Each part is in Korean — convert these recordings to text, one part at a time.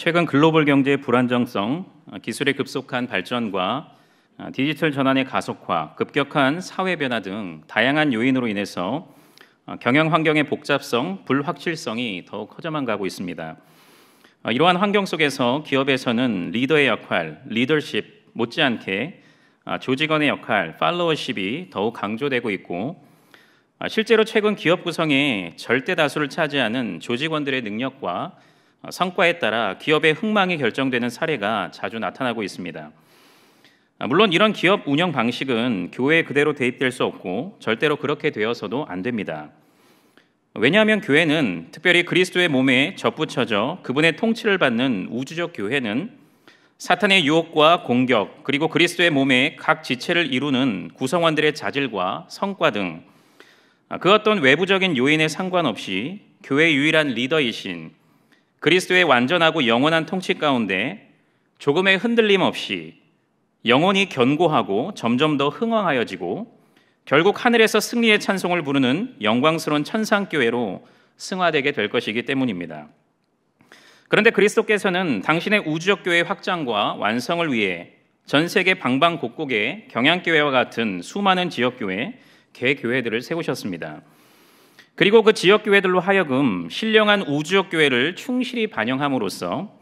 최근 글로벌 경제의 불안정성, 기술의 급속한 발전과 디지털 전환의 가속화, 급격한 사회 변화 등 다양한 요인으로 인해서 경영 환경의 복잡성, 불확실성이 더욱 커져만 가고 있습니다. 이러한 환경 속에서 기업에서는 리더의 역할, 리더십 못지않게 조직원의 역할, 팔로워십이 더욱 강조되고 있고, 실제로 최근 기업 구성의 절대 다수를 차지하는 조직원들의 능력과 성과에 따라 기업의 흥망이 결정되는 사례가 자주 나타나고 있습니다. 물론 이런 기업 운영 방식은 교회에 그대로 대입될 수 없고 절대로 그렇게 되어서도 안 됩니다. 왜냐하면 교회는, 특별히 그리스도의 몸에 접붙여져 그분의 통치를 받는 우주적 교회는 사탄의 유혹과 공격, 그리고 그리스도의 몸의 각 지체를 이루는 구성원들의 자질과 성과 등 그 어떤 외부적인 요인에 상관없이 교회의 유일한 리더이신 그리스도의 완전하고 영원한 통치 가운데 조금의 흔들림 없이 영혼이 견고하고 점점 더 흥왕하여지고 결국 하늘에서 승리의 찬송을 부르는 영광스러운 천상교회로 승화되게 될 것이기 때문입니다. 그런데 그리스도께서는 당신의 우주적 교회 확장과 완성을 위해 전 세계 방방곡곡에 경양교회와 같은 수많은 지역교회, 개교회들을 세우셨습니다. 그리고 그 지역교회들로 하여금 신령한 우주적 교회를 충실히 반영함으로써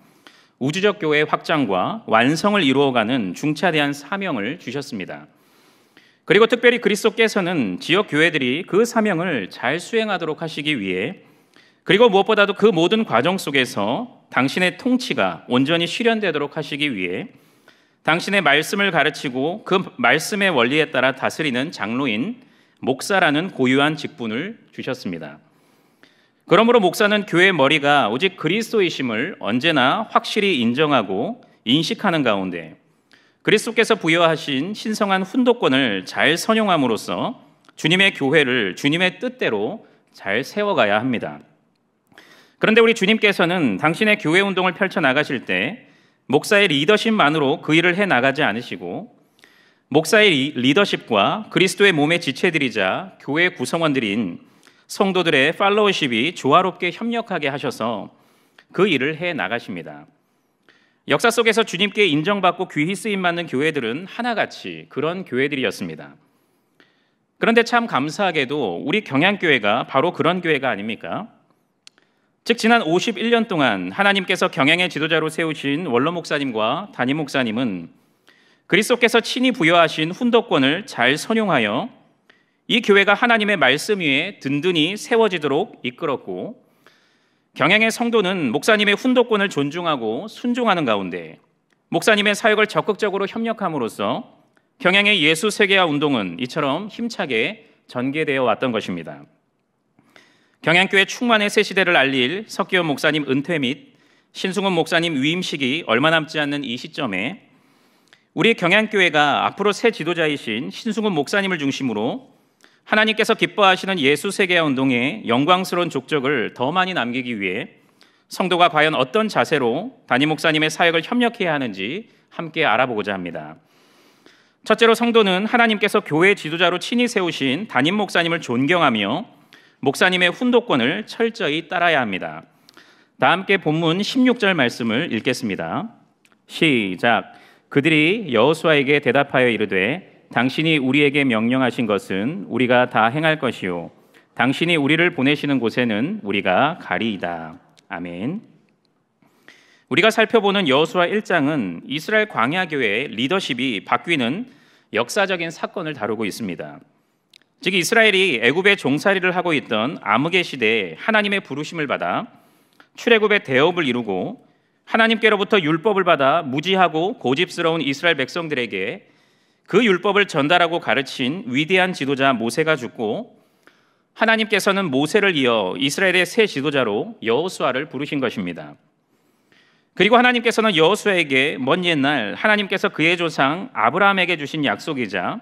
우주적 교회의 확장과 완성을 이루어가는 중차대한 사명을 주셨습니다. 그리고 특별히 그리스도께서는 지역교회들이 그 사명을 잘 수행하도록 하시기 위해, 그리고 무엇보다도 그 모든 과정 속에서 당신의 통치가 온전히 실현되도록 하시기 위해 당신의 말씀을 가르치고 그 말씀의 원리에 따라 다스리는 장로인, 목사라는 고유한 직분을 주셨습니다. 그러므로 목사는 교회의 머리가 오직 그리스도이심을 언제나 확실히 인정하고 인식하는 가운데 그리스도께서 부여하신 신성한 훈독권을 잘 선용함으로써 주님의 교회를 주님의 뜻대로 잘 세워가야 합니다. 그런데 우리 주님께서는 당신의 교회 운동을 펼쳐나가실 때 목사의 리더십만으로 그 일을 해나가지 않으시고 목사의 리더십과 그리스도의 몸의 지체들이자 교회 구성원들인 성도들의 팔로워십이 조화롭게 협력하게 하셔서 그 일을 해나가십니다. 역사 속에서 주님께 인정받고 귀히 쓰임받는 교회들은 하나같이 그런 교회들이었습니다. 그런데 참 감사하게도 우리 경양교회가 바로 그런 교회가 아닙니까? 즉 지난 51년 동안 하나님께서 경양의 지도자로 세우신 원로 목사님과 담임 목사님은 그리스도께서 친히 부여하신 훈독권을 잘 선용하여 이 교회가 하나님의 말씀 위에 든든히 세워지도록 이끌었고, 경양의 성도는 목사님의 훈독권을 존중하고 순종하는 가운데 목사님의 사역을 적극적으로 협력함으로써 경양의 예수 세계화 운동은 이처럼 힘차게 전개되어 왔던 것입니다. 경양교회 충만의 새 시대를 알릴 석기현 목사님 은퇴 및 신승훈 목사님 위임식이 얼마 남지 않는 이 시점에 우리 경양교회가 앞으로 새 지도자이신 신승훈 목사님을 중심으로 하나님께서 기뻐하시는 예수 세계화 운동의 영광스러운 족적을 더 많이 남기기 위해 성도가 과연 어떤 자세로 담임 목사님의 사역을 협력해야 하는지 함께 알아보고자 합니다. 첫째로 성도는 하나님께서 교회 지도자로 친히 세우신 담임 목사님을 존경하며 목사님의 훈독권을 철저히 따라야 합니다. 다 함께 본문 16절 말씀을 읽겠습니다. 시작. 그들이 여호수아에게 대답하여 이르되 당신이 우리에게 명령하신 것은 우리가 다 행할 것이요 당신이 우리를 보내시는 곳에는 우리가 가리이다. 아멘. 우리가 살펴보는 여호수아 1장은 이스라엘 광야교회의 리더십이 바뀌는 역사적인 사건을 다루고 있습니다. 즉 이스라엘이 애굽의 종살이를 하고 있던 암흑의 시대에 하나님의 부르심을 받아 출애굽의 대업을 이루고 하나님께로부터 율법을 받아 무지하고 고집스러운 이스라엘 백성들에게 그 율법을 전달하고 가르친 위대한 지도자 모세가 죽고 하나님께서는 모세를 이어 이스라엘의 새 지도자로 여호수아를 부르신 것입니다. 그리고 하나님께서는 여호수아에게 먼 옛날 하나님께서 그의 조상 아브라함에게 주신 약속이자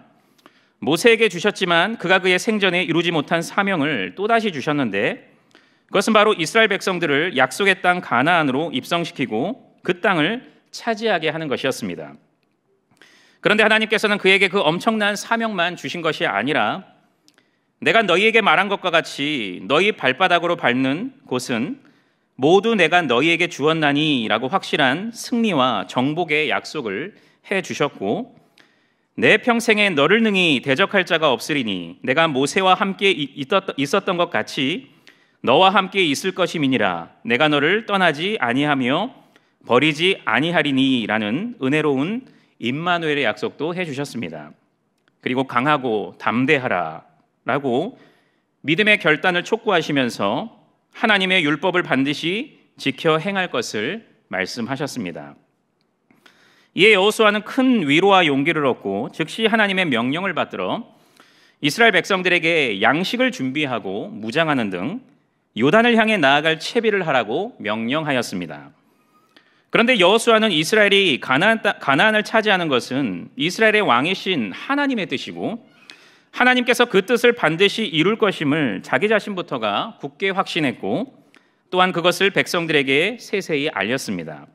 모세에게 주셨지만 그가 그의 생전에 이루지 못한 사명을 또다시 주셨는데 그것은 바로 이스라엘 백성들을 약속의 땅 가나안으로 입성시키고 그 땅을 차지하게 하는 것이었습니다. 그런데 하나님께서는 그에게 그 엄청난 사명만 주신 것이 아니라 내가 너희에게 말한 것과 같이 너희 발바닥으로 밟는 곳은 모두 내가 너희에게 주었나니라고 확실한 승리와 정복의 약속을 해 주셨고, 내 평생에 너를 능히 대적할 자가 없으리니 내가 모세와 함께 있었던 것 같이 너와 함께 있을 것임이니라. 내가 너를 떠나지 아니하며 버리지 아니하리니라는 은혜로운 임마누엘의 약속도 해 주셨습니다. 그리고 강하고 담대하라라고 믿음의 결단을 촉구하시면서 하나님의 율법을 반드시 지켜 행할 것을 말씀하셨습니다. 이에 여호수아는 큰 위로와 용기를 얻고 즉시 하나님의 명령을 받들어 이스라엘 백성들에게 양식을 준비하고 무장하는 등 요단을 향해 나아갈 채비를 하라고 명령하였습니다. 그런데 여호수아는 이스라엘이 가나안을 차지하는 것은 이스라엘의 왕이신 하나님의 뜻이고 하나님께서 그 뜻을 반드시 이룰 것임을 자기 자신부터가 굳게 확신했고 또한 그것을 백성들에게 세세히 알렸습니다.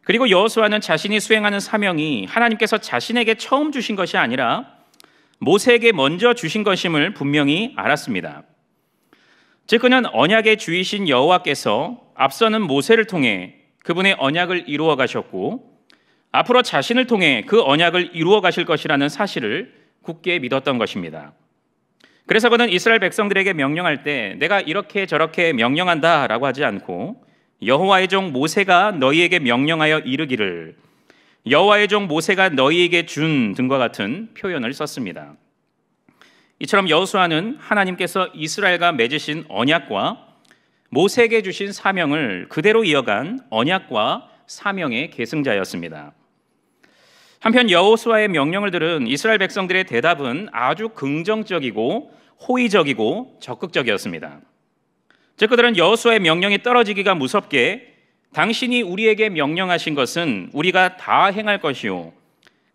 그리고 여호수아는 자신이 수행하는 사명이 하나님께서 자신에게 처음 주신 것이 아니라 모세에게 먼저 주신 것임을 분명히 알았습니다. 즉 그는 언약의 주이신 여호와께서 앞서는 모세를 통해 그분의 언약을 이루어 가셨고 앞으로 자신을 통해 그 언약을 이루어 가실 것이라는 사실을 굳게 믿었던 것입니다. 그래서 그는 이스라엘 백성들에게 명령할 때 내가 이렇게 저렇게 명령한다라고 하지 않고 여호와의 종 모세가 너희에게 명령하여 이르기를, 여호와의 종 모세가 너희에게 준 등과 같은 표현을 썼습니다. 이처럼 여호수아는 하나님께서 이스라엘과 맺으신 언약과 모세에게 주신 사명을 그대로 이어간 언약과 사명의 계승자였습니다. 한편 여호수아의 명령을 들은 이스라엘 백성들의 대답은 아주 긍정적이고 호의적이고 적극적이었습니다. 즉 그들은 여호수아의 명령이 떨어지기가 무섭게 당신이 우리에게 명령하신 것은 우리가 다 행할 것이요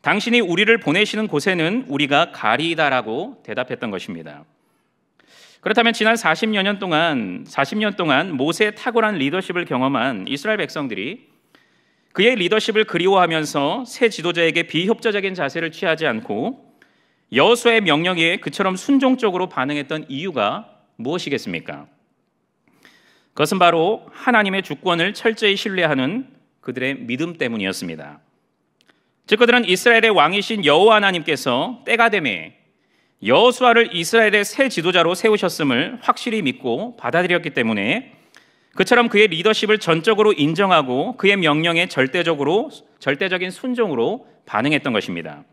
당신이 우리를 보내시는 곳에는 우리가 가리이다라고 대답했던 것입니다. 그렇다면 지난 40년 동안 모세의 탁월한 리더십을 경험한 이스라엘 백성들이 그의 리더십을 그리워하면서 새 지도자에게 비협조적인 자세를 취하지 않고 여호수아의 명령에 그처럼 순종적으로 반응했던 이유가 무엇이겠습니까? 그것은 바로 하나님의 주권을 철저히 신뢰하는 그들의 믿음 때문이었습니다. 즉 그들은 이스라엘의 왕이신 여호와 하나님께서 때가 되매 여호수아를 이스라엘의 새 지도자로 세우셨음을 확실히 믿고 받아들였기 때문에 그처럼 그의 리더십을 전적으로 인정하고 그의 명령에 절대적인 순종으로 반응했던 것입니다.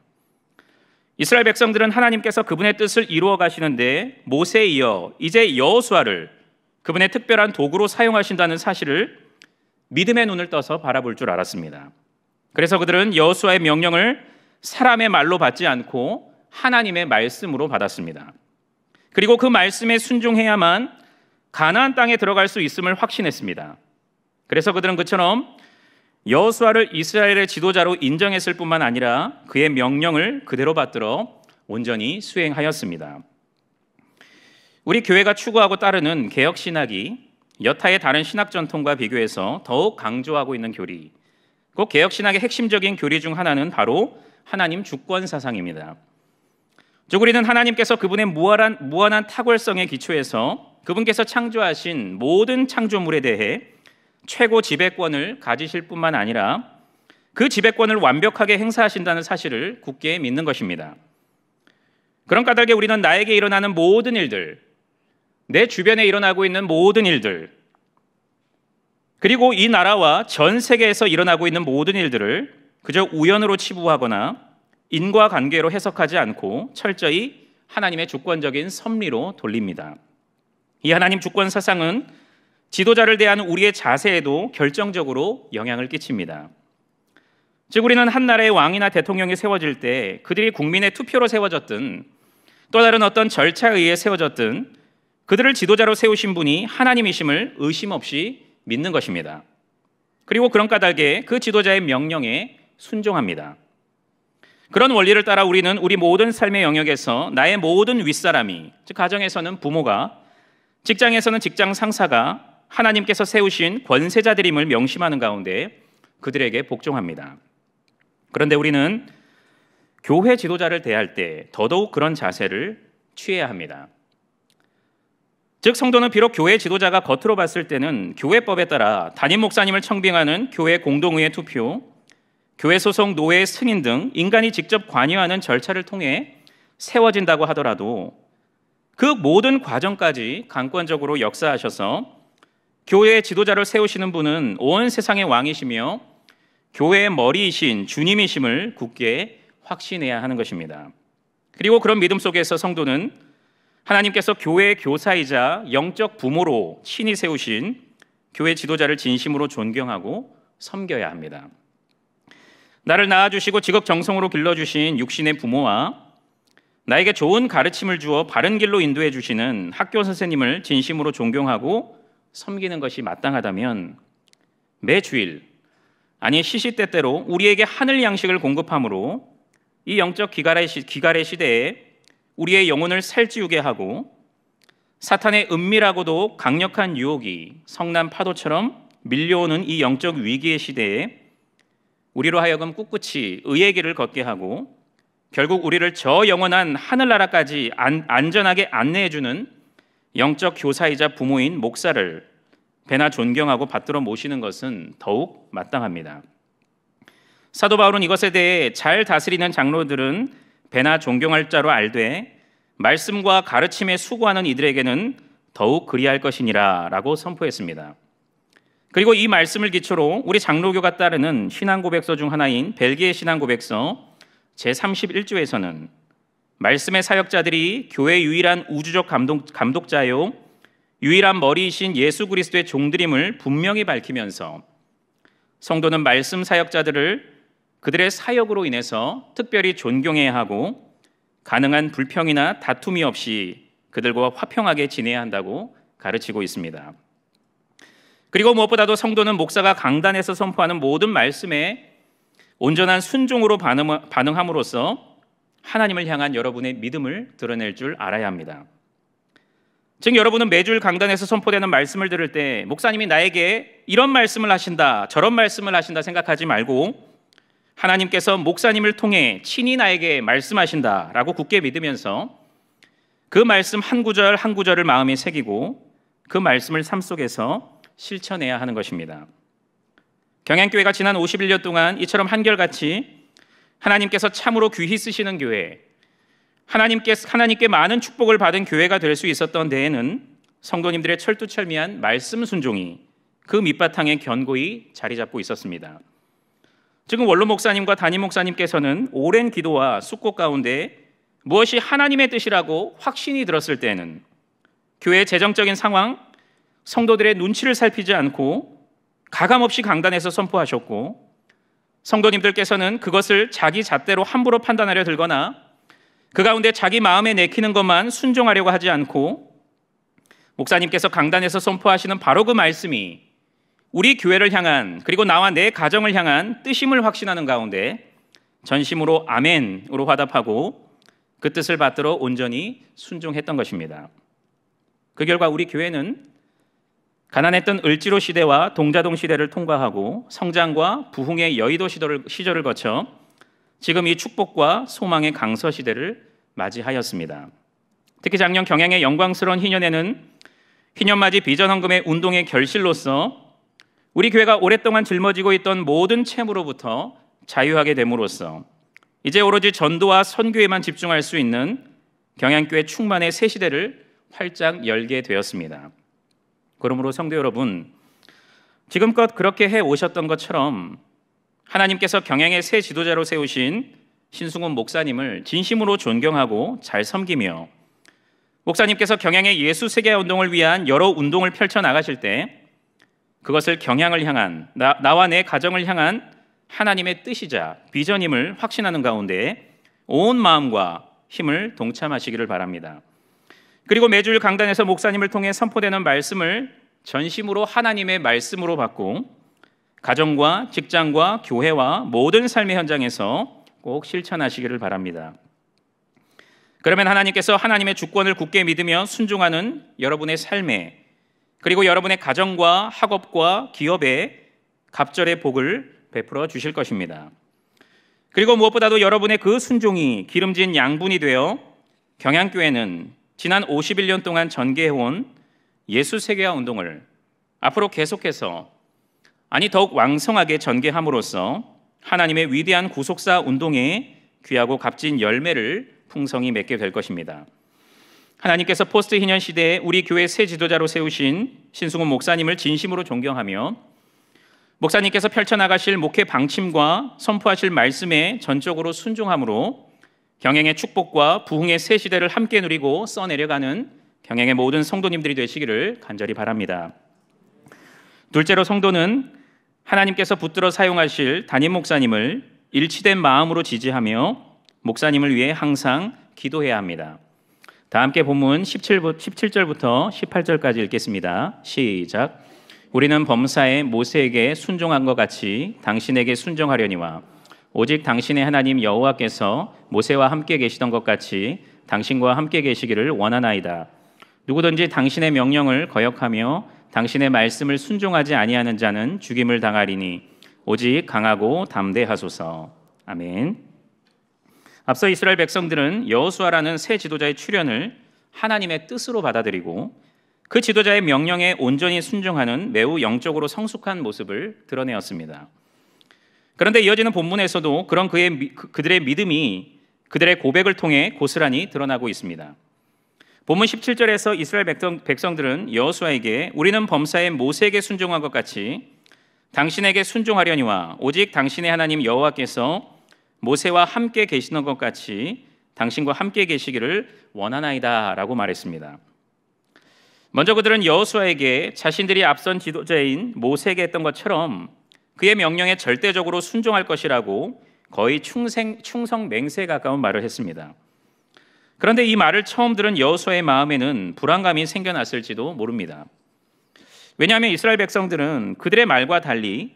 이스라엘 백성들은 하나님께서 그분의 뜻을 이루어 가시는데 모세에 이어 이제 여호수아를 그분의 특별한 도구로 사용하신다는 사실을 믿음의 눈을 떠서 바라볼 줄 알았습니다. 그래서 그들은 여호수아의 명령을 사람의 말로 받지 않고 하나님의 말씀으로 받았습니다. 그리고 그 말씀에 순종해야만 가나안 땅에 들어갈 수 있음을 확신했습니다. 그래서 그들은 그처럼 여호수아를 이스라엘의 지도자로 인정했을 뿐만 아니라 그의 명령을 그대로 받들어 온전히 수행하였습니다. 우리 교회가 추구하고 따르는 개혁 신학이 여타의 다른 신학 전통과 비교해서 더욱 강조하고 있는 교리, 그 개혁 신학의 핵심적인 교리 중 하나는 바로 하나님 주권 사상입니다. 즉 우리는 하나님께서 그분의 무한한 탁월성에 기초해서 그분께서 창조하신 모든 창조물에 대해 최고 지배권을 가지실 뿐만 아니라 그 지배권을 완벽하게 행사하신다는 사실을 굳게 믿는 것입니다. 그런 까닭에 우리는 나에게 일어나는 모든 일들, 내 주변에 일어나고 있는 모든 일들, 그리고 이 나라와 전 세계에서 일어나고 있는 모든 일들을 그저 우연으로 치부하거나 인과관계로 해석하지 않고 철저히 하나님의 주권적인 섭리로 돌립니다. 이 하나님 주권 사상은 지도자를 대하는 우리의 자세에도 결정적으로 영향을 끼칩니다. 즉 우리는 한 나라의 왕이나 대통령이 세워질 때 그들이 국민의 투표로 세워졌든 또 다른 어떤 절차에 의해 세워졌든 그들을 지도자로 세우신 분이 하나님이심을 의심 없이 믿는 것입니다. 그리고 그런 까닭에 그 지도자의 명령에 순종합니다. 그런 원리를 따라 우리는 우리 모든 삶의 영역에서 나의 모든 윗사람이, 즉 가정에서는 부모가, 직장에서는 직장 상사가 하나님께서 세우신 권세자들임을 명심하는 가운데 그들에게 복종합니다. 그런데 우리는 교회 지도자를 대할 때 더더욱 그런 자세를 취해야 합니다. 즉 성도는 비록 교회 지도자가 겉으로 봤을 때는 교회법에 따라 담임 목사님을 청빙하는 교회 공동의회 투표, 교회 소속 노회 승인 등 인간이 직접 관여하는 절차를 통해 세워진다고 하더라도 그 모든 과정까지 강권적으로 역사하셔서 교회의 지도자를 세우시는 분은 온 세상의 왕이시며 교회의 머리이신 주님이심을 굳게 확신해야 하는 것입니다. 그리고 그런 믿음 속에서 성도는 하나님께서 교회의 교사이자 영적 부모로 친히 세우신 교회 지도자를 진심으로 존경하고 섬겨야 합니다. 나를 낳아주시고 지극정성으로 길러주신 육신의 부모와 나에게 좋은 가르침을 주어 바른 길로 인도해 주시는 학교 선생님을 진심으로 존경하고 섬기는 것이 마땅하다면 매 주일, 아니 시시때때로 우리에게 하늘 양식을 공급함으로 이 영적 기갈의 시대에 우리의 영혼을 살찌우게 하고 사탄의 은밀하고도 강력한 유혹이 성난 파도처럼 밀려오는 이 영적 위기의 시대에 우리로 하여금 꿋꿋이 의의 길을 걷게 하고 결국 우리를 저 영원한 하늘나라까지 안전하게 안내해주는 영적 교사이자 부모인 목사를 배나 존경하고 받들어 모시는 것은 더욱 마땅합니다. 사도 바울은 이것에 대해 잘 다스리는 장로들은 배나 존경할 자로 알되 말씀과 가르침에 수고하는 이들에게는 더욱 그리할 것이니라 라고 선포했습니다. 그리고 이 말씀을 기초로 우리 장로교가 따르는 신앙고백서 중 하나인 벨기에 신앙고백서 제31조에서는 말씀의 사역자들이 교회의 유일한 우주적 감독자요 유일한 머리이신 예수 그리스도의 종들임을 분명히 밝히면서 성도는 말씀 사역자들을 그들의 사역으로 인해서 특별히 존경해야 하고 가능한 불평이나 다툼이 없이 그들과 화평하게 지내야 한다고 가르치고 있습니다. 그리고 무엇보다도 성도는 목사가 강단에서 선포하는 모든 말씀에 온전한 순종으로 반응함으로써 하나님을 향한 여러분의 믿음을 드러낼 줄 알아야 합니다. 즉 여러분은 매주 강단에서 선포되는 말씀을 들을 때 목사님이 나에게 이런 말씀을 하신다, 저런 말씀을 하신다 생각하지 말고 하나님께서 목사님을 통해 친히 나에게 말씀하신다라고 굳게 믿으면서 그 말씀 한 구절 한 구절을 마음에 새기고 그 말씀을 삶 속에서 실천해야 하는 것입니다. 경양교회가 지난 51년 동안 이처럼 한결같이 하나님께서 참으로 귀히 쓰시는 교회, 하나님께 많은 축복을 받은 교회가 될 수 있었던 데에는 성도님들의 철두철미한 말씀 순종이 그 밑바탕에 견고히 자리 잡고 있었습니다. 지금 원로 목사님과 담임 목사님께서는 오랜 기도와 숙고 가운데 무엇이 하나님의 뜻이라고 확신이 들었을 때는 교회의 재정적인 상황, 성도들의 눈치를 살피지 않고 가감없이 강단에서 선포하셨고 성도님들께서는 그것을 자기 잣대로 함부로 판단하려 들거나 그 가운데 자기 마음에 내키는 것만 순종하려고 하지 않고 목사님께서 강단에서 선포하시는 바로 그 말씀이 우리 교회를 향한 그리고 나와 내 가정을 향한 뜻임을 확신하는 가운데 전심으로 아멘으로 화답하고 그 뜻을 받들어 온전히 순종했던 것입니다. 그 결과 우리 교회는 가난했던 을지로 시대와 동자동 시대를 통과하고 성장과 부흥의 여의도 시절을 거쳐 지금 이 축복과 소망의 강서 시대를 맞이하였습니다. 특히 작년 경양의 영광스러운 희년에는 희년맞이 비전헌금의 운동의 결실로서 우리 교회가 오랫동안 짊어지고 있던 모든 채무로부터 자유하게 됨으로써 이제 오로지 전도와 선교에만 집중할 수 있는 경양교회 충만의 새 시대를 활짝 열게 되었습니다. 그러므로 성도 여러분, 지금껏 그렇게 해오셨던 것처럼 하나님께서 경양의 새 지도자로 세우신 신승훈 목사님을 진심으로 존경하고 잘 섬기며 목사님께서 경양의 예수 세계 운동을 위한 여러 운동을 펼쳐나가실 때 그것을 경양을 향한 나와 내 가정을 향한 하나님의 뜻이자 비전임을 확신하는 가운데 온 마음과 힘을 동참하시기를 바랍니다. 그리고 매주일 강단에서 목사님을 통해 선포되는 말씀을 전심으로 하나님의 말씀으로 받고 가정과 직장과 교회와 모든 삶의 현장에서 꼭 실천하시기를 바랍니다. 그러면 하나님께서 하나님의 주권을 굳게 믿으며 순종하는 여러분의 삶에 그리고 여러분의 가정과 학업과 기업에 갑절의 복을 베풀어 주실 것입니다. 그리고 무엇보다도 여러분의 그 순종이 기름진 양분이 되어 경양교회는 지난 51년 동안 전개해온 예수 세계화 운동을 앞으로 계속해서 더욱 왕성하게 전개함으로써 하나님의 위대한 구속사 운동의 귀하고 값진 열매를 풍성히 맺게 될 것입니다. 하나님께서 포스트 희년 시대에 우리 교회 새 지도자로 세우신 신승훈 목사님을 진심으로 존경하며 목사님께서 펼쳐나가실 목회 방침과 선포하실 말씀에 전적으로 순종함으로 경영의 축복과 부흥의 새 시대를 함께 누리고 써내려가는 경영의 모든 성도님들이 되시기를 간절히 바랍니다. 둘째로, 성도는 하나님께서 붙들어 사용하실 담임 목사님을 일치된 마음으로 지지하며 목사님을 위해 항상 기도해야 합니다. 다 함께 본문 17절부터 18절까지 읽겠습니다. 시작. 우리는 범사에 모세에게 순종한 것 같이 당신에게 순종하려니와 오직 당신의 하나님 여호와께서 모세와 함께 계시던 것 같이 당신과 함께 계시기를 원하나이다. 누구든지 당신의 명령을 거역하며 당신의 말씀을 순종하지 아니하는 자는 죽임을 당하리니 오직 강하고 담대하소서. 아멘. 앞서 이스라엘 백성들은 여호수아라는 새 지도자의 출현을 하나님의 뜻으로 받아들이고 그 지도자의 명령에 온전히 순종하는 매우 영적으로 성숙한 모습을 드러내었습니다. 그런데 이어지는 본문에서도 그런 그들의 믿음이 그들의 고백을 통해 고스란히 드러나고 있습니다. 본문 17절에서 이스라엘 백성들은 여호수아에게 우리는 범사에 모세에게 순종한 것 같이 당신에게 순종하려니와 오직 당신의 하나님 여호와께서 모세와 함께 계시는 것 같이 당신과 함께 계시기를 원하나이다 라고 말했습니다. 먼저 그들은 여호수아에게 자신들이 앞선 지도자인 모세에게 했던 것처럼 그의 명령에 절대적으로 순종할 것이라고 거의 충성 맹세에 가까운 말을 했습니다. 그런데 이 말을 처음 들은 여호수아의 마음에는 불안감이 생겨났을지도 모릅니다. 왜냐하면 이스라엘 백성들은 그들의 말과 달리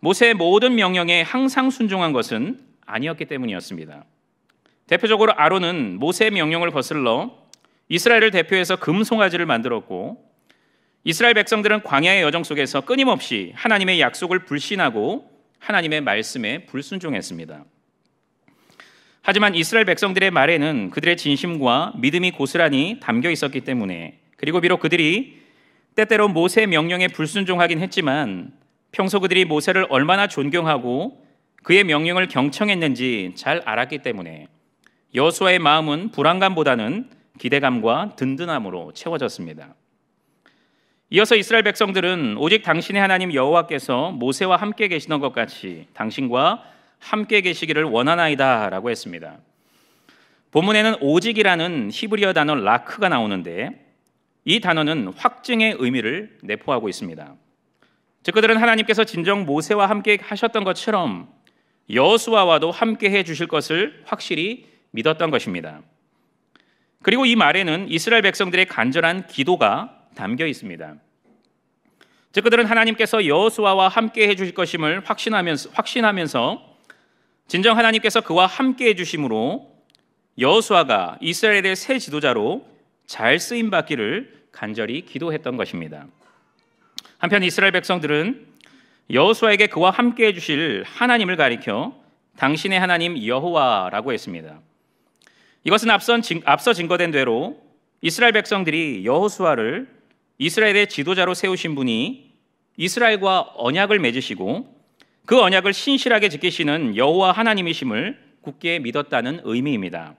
모세의 모든 명령에 항상 순종한 것은 아니었기 때문이었습니다. 대표적으로 아론은 모세의 명령을 거슬러 이스라엘을 대표해서 금송아지를 만들었고 이스라엘 백성들은 광야의 여정 속에서 끊임없이 하나님의 약속을 불신하고 하나님의 말씀에 불순종했습니다. 하지만 이스라엘 백성들의 말에는 그들의 진심과 믿음이 고스란히 담겨 있었기 때문에, 그리고 비록 그들이 때때로 모세의 명령에 불순종하긴 했지만 평소 그들이 모세를 얼마나 존경하고 그의 명령을 경청했는지 잘 알았기 때문에 여호수아의 마음은 불안감보다는 기대감과 든든함으로 채워졌습니다. 이어서 이스라엘 백성들은 오직 당신의 하나님 여호와께서 모세와 함께 계시던 것 같이 당신과 함께 계시기를 원하나이다 라고 했습니다. 본문에는 오직이라는 히브리어 단어 라크가 나오는데 이 단어는 확증의 의미를 내포하고 있습니다. 즉 그들은 하나님께서 진정 모세와 함께 하셨던 것처럼 여호수아와도 함께 해 주실 것을 확실히 믿었던 것입니다. 그리고 이 말에는 이스라엘 백성들의 간절한 기도가 담겨 있습니다. 즉 그들은 하나님께서 여호수아와 함께 해 주실 것임을 확신하면서 진정 하나님께서 그와 함께 해 주심으로 여호수아가 이스라엘의 새 지도자로 잘 쓰임 받기를 간절히 기도했던 것입니다. 한편 이스라엘 백성들은 여호수아에게 그와 함께 해 주실 하나님을 가리켜 당신의 하나님 여호와라고 했습니다. 이것은 앞서 증거된 대로 이스라엘 백성들이 여호수아를 이스라엘의 지도자로 세우신 분이 이스라엘과 언약을 맺으시고 그 언약을 신실하게 지키시는 여호와 하나님이심을 굳게 믿었다는 의미입니다.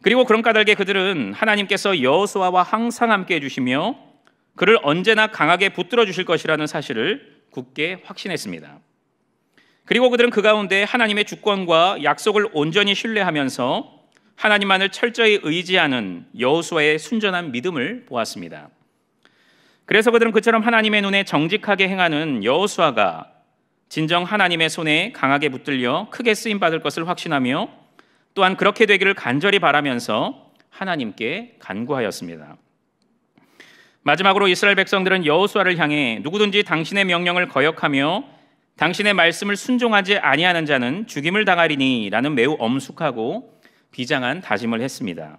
그리고 그런 까닭에 그들은 하나님께서 여호수아와 항상 함께 해주시며 그를 언제나 강하게 붙들어 주실 것이라는 사실을 굳게 확신했습니다. 그리고 그들은 그 가운데 하나님의 주권과 약속을 온전히 신뢰하면서 하나님만을 철저히 의지하는 여호수아의 순전한 믿음을 보았습니다. 그래서 그들은 그처럼 하나님의 눈에 정직하게 행하는 여호수아가 진정 하나님의 손에 강하게 붙들려 크게 쓰임받을 것을 확신하며 또한 그렇게 되기를 간절히 바라면서 하나님께 간구하였습니다. 마지막으로 이스라엘 백성들은 여호수아를 향해 누구든지 당신의 명령을 거역하며 당신의 말씀을 순종하지 아니하는 자는 죽임을 당하리니 라는 매우 엄숙하고 비장한 다짐을 했습니다.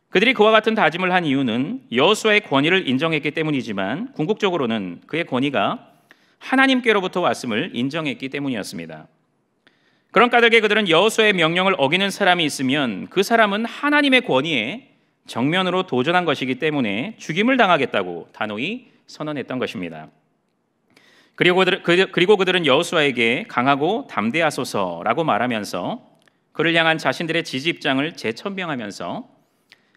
그들이 그와 같은 다짐을 한 이유는 여호수아의 권위를 인정했기 때문이지만 궁극적으로는 그의 권위가 하나님께로부터 왔음을 인정했기 때문이었습니다. 그런 까닭에 그들은 여호수아의 명령을 어기는 사람이 있으면 그 사람은 하나님의 권위에 정면으로 도전한 것이기 때문에 죽임을 당하겠다고 단호히 선언했던 것입니다. 그리고 그들은 여호수아에게 강하고 담대하소서라고 말하면서 그를 향한 자신들의 지지 입장을 재천명하면서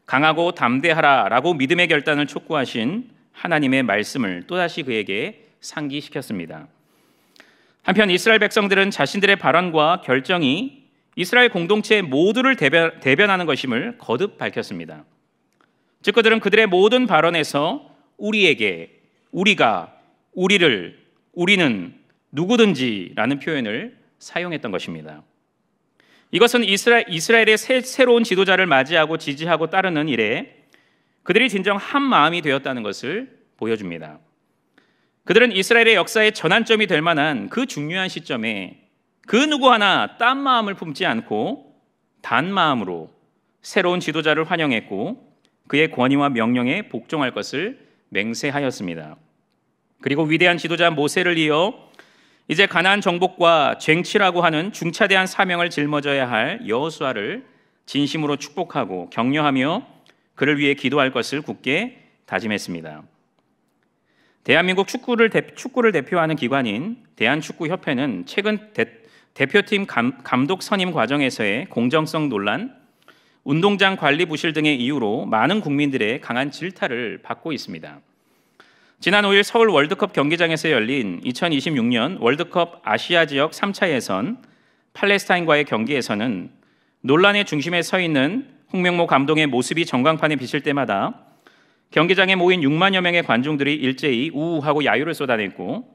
강하고 담대하라라고 믿음의 결단을 촉구하신 하나님의 말씀을 또다시 그에게 상기시켰습니다. 한편 이스라엘 백성들은 자신들의 발언과 결정이 이스라엘 공동체 모두를 대변하는 것임을 거듭 밝혔습니다. 즉 그들은 그들의 모든 발언에서 우리에게, 우리가, 우리를, 우리는, 누구든지라는 표현을 사용했던 것입니다. 이것은 이스라엘의 새로운 지도자를 맞이하고 지지하고 따르는 일에 그들이 진정 한 마음이 되었다는 것을 보여줍니다. 그들은 이스라엘의 역사의 전환점이 될 만한 그 중요한 시점에 그 누구 하나 딴 마음을 품지 않고 단 마음으로 새로운 지도자를 환영했고 그의 권위와 명령에 복종할 것을 맹세하였습니다. 그리고 위대한 지도자 모세를 이어 이제 가나안 정복과 쟁취라고 하는 중차대한 사명을 짊어져야 할 여호수아를 진심으로 축복하고 격려하며 그를 위해 기도할 것을 굳게 다짐했습니다. 대한민국 축구를 대표하는 기관인 대한축구협회는 최근 대표팀 감독 선임 과정에서의 공정성 논란, 운동장 관리 부실 등의 이유로 많은 국민들의 강한 질타를 받고 있습니다. 지난 5일 서울 월드컵 경기장에서 열린 2026년 월드컵 아시아 지역 3차 예선 팔레스타인과의 경기에서는 논란의 중심에 서 있는 홍명보 감독의 모습이 전광판에 비칠 때마다 경기장에 모인 6만여 명의 관중들이 일제히 우우하고 야유를 쏟아냈고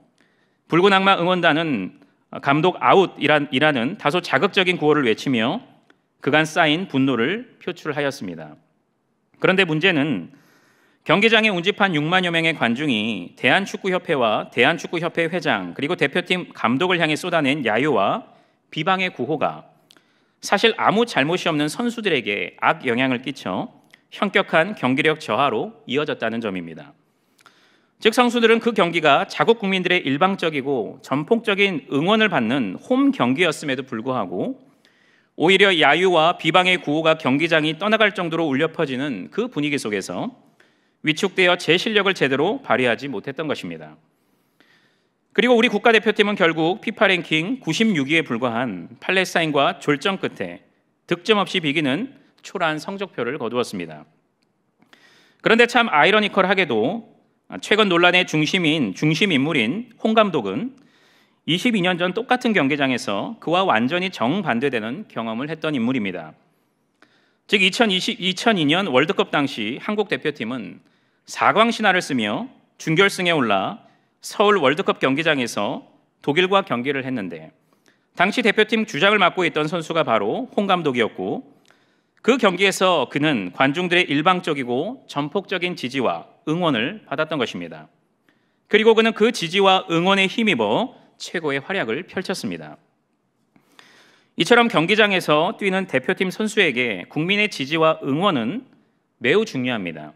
붉은 악마 응원단은 감독 아웃이라는 다소 자극적인 구호를 외치며 그간 쌓인 분노를 표출하였습니다. 그런데 문제는 경기장에 운집한 6만여 명의 관중이 대한축구협회와 대한축구협회 회장 그리고 대표팀 감독을 향해 쏟아낸 야유와 비방의 구호가 사실 아무 잘못이 없는 선수들에게 악영향을 끼쳐 현격한 경기력 저하로 이어졌다는 점입니다. 즉 선수들은 그 경기가 자국 국민들의 일방적이고 전폭적인 응원을 받는 홈 경기였음에도 불구하고 오히려 야유와 비방의 구호가 경기장이 떠나갈 정도로 울려 퍼지는 그 분위기 속에서 위축되어 제 실력을 제대로 발휘하지 못했던 것입니다. 그리고 우리 국가대표팀은 결국 피파 랭킹 96위에 불과한 팔레스타인과 졸전 끝에 득점 없이 비기는 초라한 성적표를 거두었습니다. 그런데 참 아이러니컬하게도 최근 논란의 중심 인물인 홍 감독은 22년 전 똑같은 경기장에서 그와 완전히 정반대되는 경험을 했던 인물입니다. 즉 2002년 월드컵 당시 한국 대표팀은 4광 신화를 쓰며 준결승에 올라 서울 월드컵 경기장에서 독일과 경기를 했는데 당시 대표팀 주장을 맡고 있던 선수가 바로 홍 감독이었고 그 경기에서 그는 관중들의 일방적이고 전폭적인 지지와 응원을 받았던 것입니다. 그리고 그는 그 지지와 응원에 힘입어 최고의 활약을 펼쳤습니다. 이처럼 경기장에서 뛰는 대표팀 선수에게 국민의 지지와 응원은 매우 중요합니다.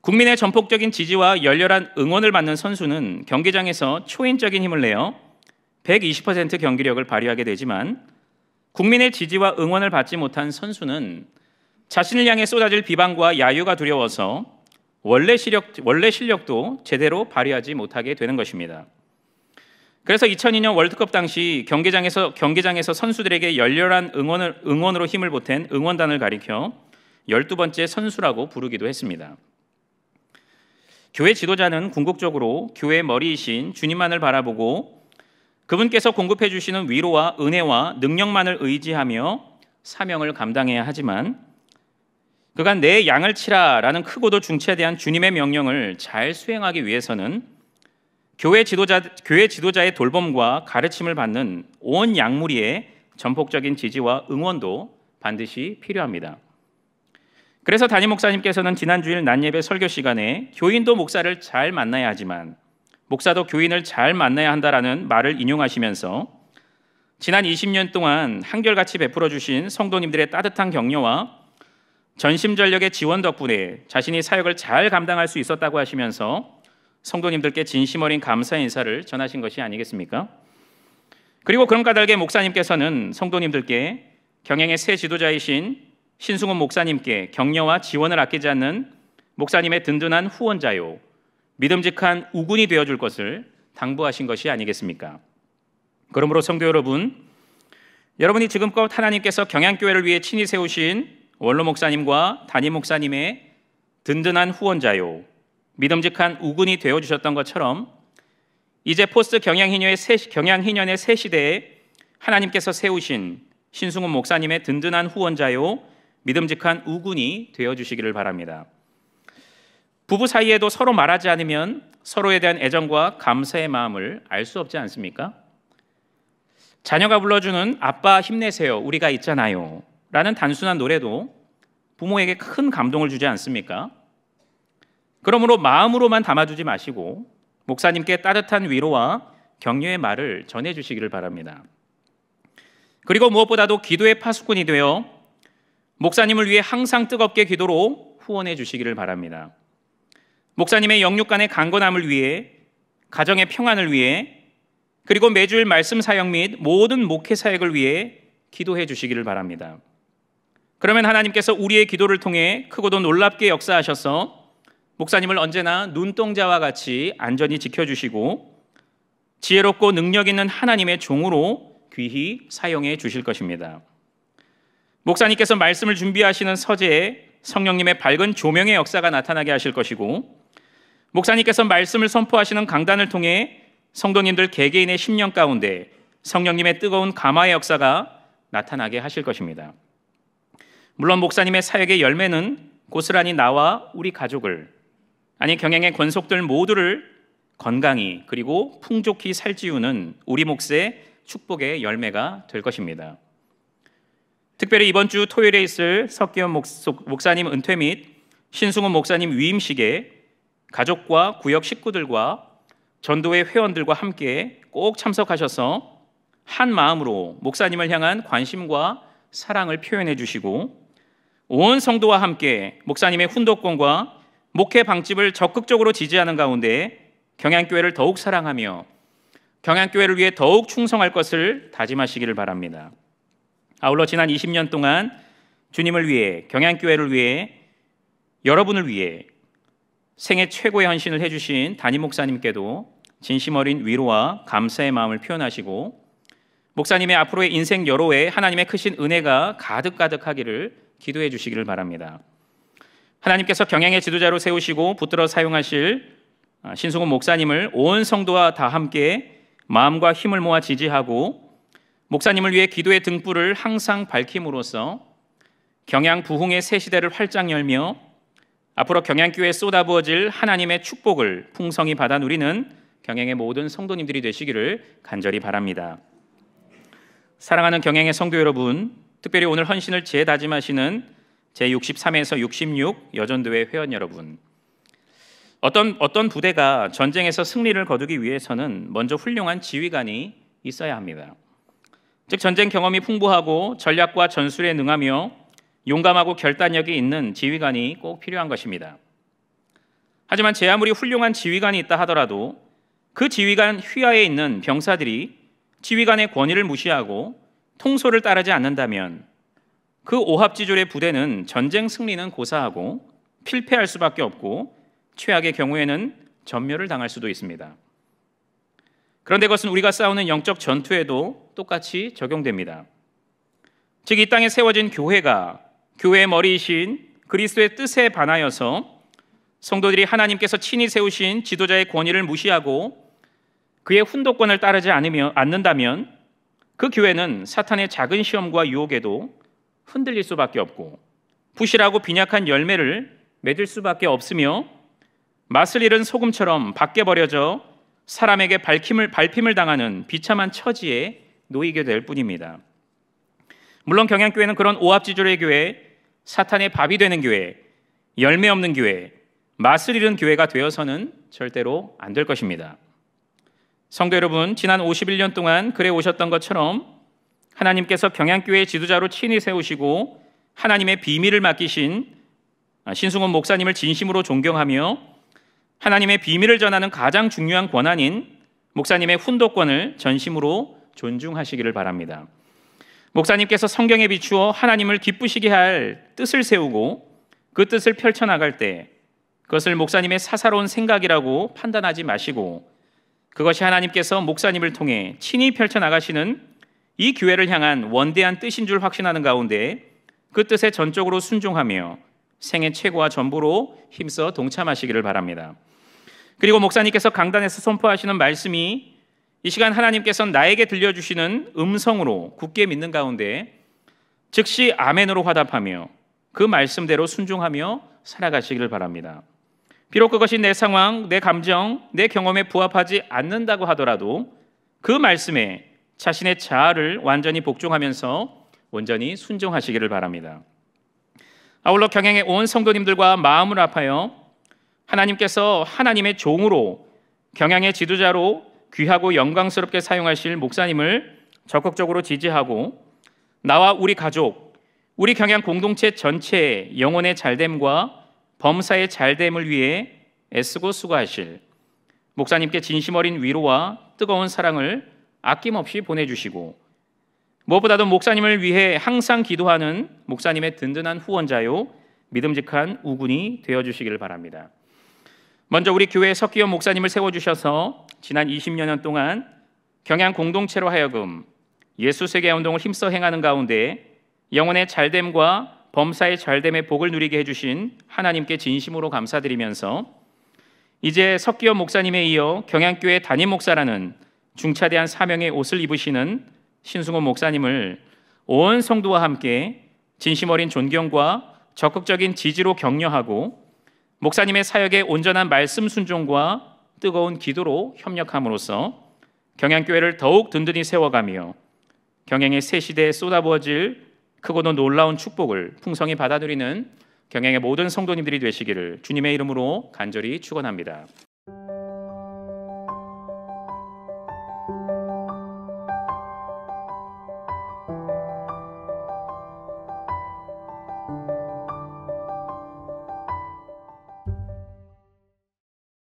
국민의 전폭적인 지지와 열렬한 응원을 받는 선수는 경기장에서 초인적인 힘을 내어 120% 경기력을 발휘하게 되지만 국민의 지지와 응원을 받지 못한 선수는 자신을 향해 쏟아질 비방과 야유가 두려워서 원래 실력도 제대로 발휘하지 못하게 되는 것입니다. 그래서 2002년 월드컵 당시 경기장에서 선수들에게 열렬한 응원으로 힘을 보탠 응원단을 가리켜 12번째 선수라고 부르기도 했습니다. 교회 지도자는 궁극적으로 교회의 머리이신 주님만을 바라보고 그분께서 공급해 주시는 위로와 은혜와 능력만을 의지하며 사명을 감당해야 하지만 그간 내 양을 치라라는 크고도 중차대한 주님의 명령을 잘 수행하기 위해서는 교회 지도자의 돌봄과 가르침을 받는 온 양무리의 전폭적인 지지와 응원도 반드시 필요합니다. 그래서 담임 목사님께서는 지난 주일 낮예배 설교 시간에 교인도 목사를 잘 만나야 하지만 목사도 교인을 잘 만나야 한다라는 말을 인용하시면서 지난 20년 동안 한결같이 베풀어 주신 성도님들의 따뜻한 격려와 전심전력의 지원 덕분에 자신이 사역을 잘 감당할 수 있었다고 하시면서 성도님들께 진심 어린 감사 인사를 전하신 것이 아니겠습니까? 그리고 그런 까닭에 목사님께서는 성도님들께 경영의 새 지도자이신 신승훈 목사님께 격려와 지원을 아끼지 않는 목사님의 든든한 후원자요, 믿음직한 우군이 되어줄 것을 당부하신 것이 아니겠습니까? 그러므로 성도 여러분, 여러분이 지금껏 하나님께서 경양교회를 위해 친히 세우신 원로 목사님과 담임 목사님의 든든한 후원자요, 믿음직한 우군이 되어주셨던 것처럼 이제 포스트 경양희년의 새 시대에 하나님께서 세우신 신승훈 목사님의 든든한 후원자요, 믿음직한 우군이 되어주시기를 바랍니다. 부부 사이에도 서로 말하지 않으면 서로에 대한 애정과 감사의 마음을 알 수 없지 않습니까? 자녀가 불러주는 아빠 힘내세요, 우리가 있잖아요 라는 단순한 노래도 부모에게 큰 감동을 주지 않습니까? 그러므로 마음으로만 담아두지 마시고 목사님께 따뜻한 위로와 격려의 말을 전해주시기를 바랍니다. 그리고 무엇보다도 기도의 파수꾼이 되어 목사님을 위해 항상 뜨겁게 기도로 후원해 주시기를 바랍니다. 목사님의 영육간의 강건함을 위해, 가정의 평안을 위해, 그리고 매주일 말씀 사역 및 모든 목회 사역을 위해 기도해 주시기를 바랍니다. 그러면 하나님께서 우리의 기도를 통해 크고도 놀랍게 역사하셔서 목사님을 언제나 눈동자와 같이 안전히 지켜주시고 지혜롭고 능력 있는 하나님의 종으로 귀히 사용해 주실 것입니다. 목사님께서 말씀을 준비하시는 서재에 성령님의 밝은 조명의 역사가 나타나게 하실 것이고, 목사님께서 말씀을 선포하시는 강단을 통해 성도님들 개개인의 심령 가운데 성령님의 뜨거운 감화의 역사가 나타나게 하실 것입니다. 물론 목사님의 사역의 열매는 고스란히 나와 우리 가족을, 아니 경양의 권속들 모두를 건강히 그리고 풍족히 살찌우는 우리 몫의 축복의 열매가 될 것입니다. 특별히 이번 주 토요일에 있을 석기현 목사님 은퇴 및 신승훈 목사님 위임식에 가족과 구역 식구들과 전도회 회원들과 함께 꼭 참석하셔서 한 마음으로 목사님을 향한 관심과 사랑을 표현해 주시고, 온 성도와 함께 목사님의 훈독권과 목회 방집을 적극적으로 지지하는 가운데 경양교회를 더욱 사랑하며 경양교회를 위해 더욱 충성할 것을 다짐하시기를 바랍니다. 아울러 지난 20년 동안 주님을 위해, 경양교회를 위해, 여러분을 위해 생애 최고의 헌신을 해주신 담임 목사님께도 진심 어린 위로와 감사의 마음을 표현하시고, 목사님의 앞으로의 인생 여로에 하나님의 크신 은혜가 가득가득하기를 기도해 주시기를 바랍니다. 하나님께서 경양의 지도자로 세우시고 붙들어 사용하실 신승훈 목사님을 온 성도와 다 함께 마음과 힘을 모아 지지하고 목사님을 위해 기도의 등불을 항상 밝힘으로써 경양 부흥의 새 시대를 활짝 열며 앞으로 경양교회에 쏟아부어질 하나님의 축복을 풍성히 받아 누리는 경양의 모든 성도님들이 되시기를 간절히 바랍니다. 사랑하는 경양의 성도 여러분, 특별히 오늘 헌신을 재다짐하시는 제63에서 66 여전도회 회원 여러분, 어떤 부대가 전쟁에서 승리를 거두기 위해서는 먼저 훌륭한 지휘관이 있어야 합니다. 즉 전쟁 경험이 풍부하고 전략과 전술에 능하며 용감하고 결단력이 있는 지휘관이 꼭 필요한 것입니다. 하지만 제 아무리 훌륭한 지휘관이 있다 하더라도 그 지휘관 휘하에 있는 병사들이 지휘관의 권위를 무시하고 통솔을 따르지 않는다면 그 오합지졸의 부대는 전쟁 승리는 고사하고 필패할 수밖에 없고 최악의 경우에는 전멸을 당할 수도 있습니다. 그런데 그것은 우리가 싸우는 영적 전투에도 똑같이 적용됩니다. 즉 이 땅에 세워진 교회가 교회의 머리이신 그리스도의 뜻에 반하여서 성도들이 하나님께서 친히 세우신 지도자의 권위를 무시하고 그의 훈독권을 따르지 않는다면 그 교회는 사탄의 작은 시험과 유혹에도 흔들릴 수밖에 없고 부실하고 빈약한 열매를 맺을 수밖에 없으며 맛을 잃은 소금처럼 밖에 버려져 사람에게 밟힘을 당하는 비참한 처지에 놓이게 될 뿐입니다. 물론 경양교회는 그런 오합지졸의 교회, 사탄의 밥이 되는 교회, 열매 없는 교회, 맛을 잃은 교회가 되어서는 절대로 안 될 것입니다. 성도 여러분, 지난 51년 동안 그래 오셨던 것처럼 하나님께서 경양교회의 지도자로 친히 세우시고 하나님의 비밀을 맡기신 신승훈 목사님을 진심으로 존경하며 하나님의 비밀을 전하는 가장 중요한 권한인 목사님의 훈독권을 전심으로 존중하시기를 바랍니다. 목사님께서 성경에 비추어 하나님을 기쁘시게 할 뜻을 세우고 그 뜻을 펼쳐나갈 때 그것을 목사님의 사사로운 생각이라고 판단하지 마시고 그것이 하나님께서 목사님을 통해 친히 펼쳐나가시는 이 교회를 향한 원대한 뜻인 줄 확신하는 가운데 그 뜻에 전적으로 순종하며 생애 최고와 전부로 힘써 동참하시기를 바랍니다. 그리고 목사님께서 강단에서 선포하시는 말씀이 이 시간 하나님께서 나에게 들려주시는 음성으로 굳게 믿는 가운데 즉시 아멘으로 화답하며 그 말씀대로 순종하며 살아가시기를 바랍니다. 비록 그것이 내 상황, 내 감정, 내 경험에 부합하지 않는다고 하더라도 그 말씀에 자신의 자아를 완전히 복종하면서 온전히 순종하시기를 바랍니다. 아울러 경향의 온 성도님들과 마음을 합하여 하나님께서 하나님의 종으로 경향의 지도자로 귀하고 영광스럽게 사용하실 목사님을 적극적으로 지지하고 나와 우리 가족, 우리 경향 공동체 전체의 영혼의 잘됨과 범사의 잘됨을 위해 애쓰고 수고하실 목사님께 진심 어린 위로와 뜨거운 사랑을 아낌없이 보내주시고 무엇보다도 목사님을 위해 항상 기도하는 목사님의 든든한 후원자요 믿음직한 우군이 되어주시기를 바랍니다. 먼저 우리 교회에 석기현 목사님을 세워주셔서 지난 20여 년 동안 경향 공동체로 하여금 예수 세계 운동을 힘써 행하는 가운데 영혼의 잘됨과 범사의 잘됨의 복을 누리게 해주신 하나님께 진심으로 감사드리면서 이제 석기현 목사님에 이어 경향교회 담임 목사라는 중차대한 사명의 옷을 입으시는 신승훈 목사님을 온 성도와 함께 진심 어린 존경과 적극적인 지지로 격려하고 목사님의 사역에 온전한 말씀 순종과 뜨거운 기도로 협력함으로써 경향교회를 더욱 든든히 세워가며 경향의 새 시대에 쏟아부어질 크고도 놀라운 축복을 풍성히 받아들이는 경향의 모든 성도님들이 되시기를 주님의 이름으로 간절히 축원합니다.